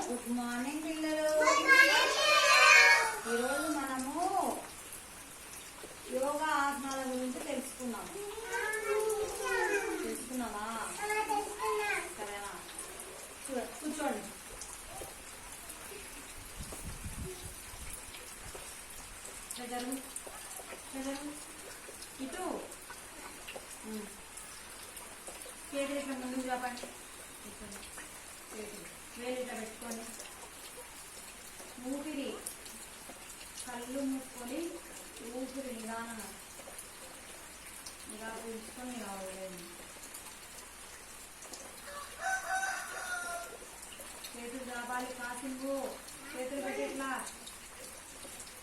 Good morning పిల్లలు. ఈరోజు మనము యోగా ఆసనాల గురించి తెలుసుకున్నామా? సరేనా? కూర్చోండి. ఇటు చేతులు ఇక్కడ ముందుకు రాపండి. వేలు ఇట్లా పెట్టుకొని ఊపిరి కళ్ళు మూసుకొని ఊపిరి నిదానంగా ఇలా పీల్చుకొని ఇలా వదిలేయండి. చేతులు రావాలి. కాసింపు చేతులు పెట్టి ఇట్లా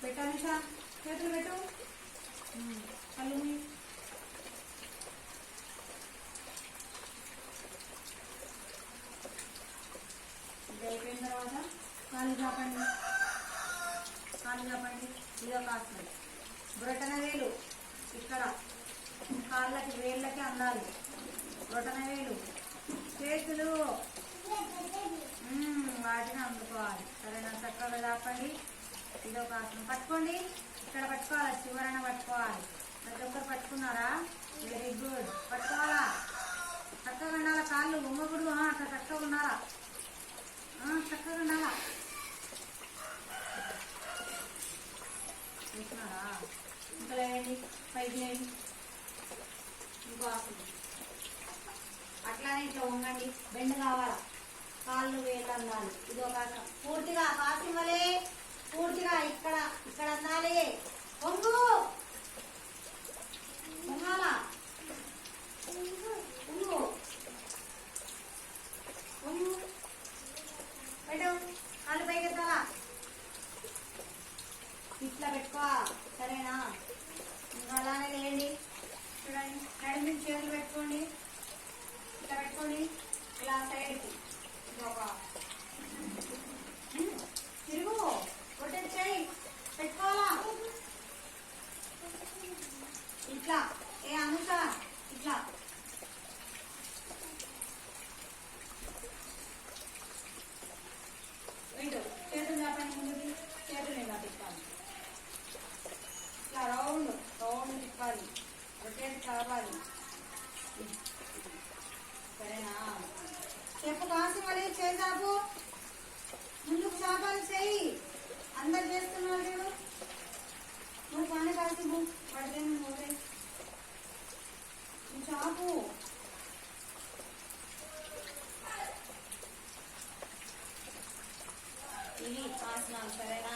పెట్టాలి. చేతులు పెట్టు. కళ్ళు మీ అయిపోయిన తర్వాత కాళ్ళు చాపండి. ఇదో కాస్తుంది. బ్రొటన వేలు ఇక్కడ కాళ్ళకి వేళ్ళకి అందాలి. బ్రొటన వేలు చేతులు వాటిని అందుకోవాలి. సరేనా? చక్కగా చాపండి. ఇదో కాస్తుంది. పట్టుకోండి. ఇక్కడ పట్టుకోవాలి. చివరన పట్టుకోవాలి. ప్రతి ఒక్కరు పట్టుకున్నారా? Very good. పట్టుకోవాలా? చక్కగా ఉండాలా. కాళ్ళు ఉమ్మగుడు అట్లా చక్కగా ఉండాలా. చక్కగా ఉండాలా. చూస్తున్నారా? ఇంకా లేవండి. పైకి లేండి. ఇంకో ఆసనం. అట్లానే ఇట్లా ఉండండి. బెండ్ కావాలా. కాళ్ళు వేళ్ళు అందాలి. ఇది ఒక ఆసనం. పూర్తిగా కాసిమలే. పూర్తిగా ఇక్కడ ఇక్కడ అందాలి. పొంగు పొంగాలా. పొంగు పొంగు పెట్టు. కాళ్ళు పైకి ఎత్తాలా. ఇట్లా పెట్టుకో. సరేనా? ఇంకా అలానే లేండి. చూడండి. నడు మీద చేతులు పెట్టుకోండి. ఇట్లా పెట్టుకోండి. ఇలా సైడ్కి తిరుగు. రొటేట్ చేయి. పెట్టుకోవాలా. ఇట్లా అనుష ఇట్లా వెంటు. చేతులు చాపండి. ముందుకి చేతులు ఇలా తిప్పాలి. ఇట్లా రౌండ్ తిప్పాలి. రొటేట్ కావాలి. సరేనా? చెప్పు. కాసి మళ్ళీ చేయి చాపు. ముందుకు చాపాలి. చేయి. అందరు చేస్తున్నారు చూడు. నువ్వు కానీ కాసి పడితే నువ్వు చాపు. ఇవి ఆసనాలు. సరేనా?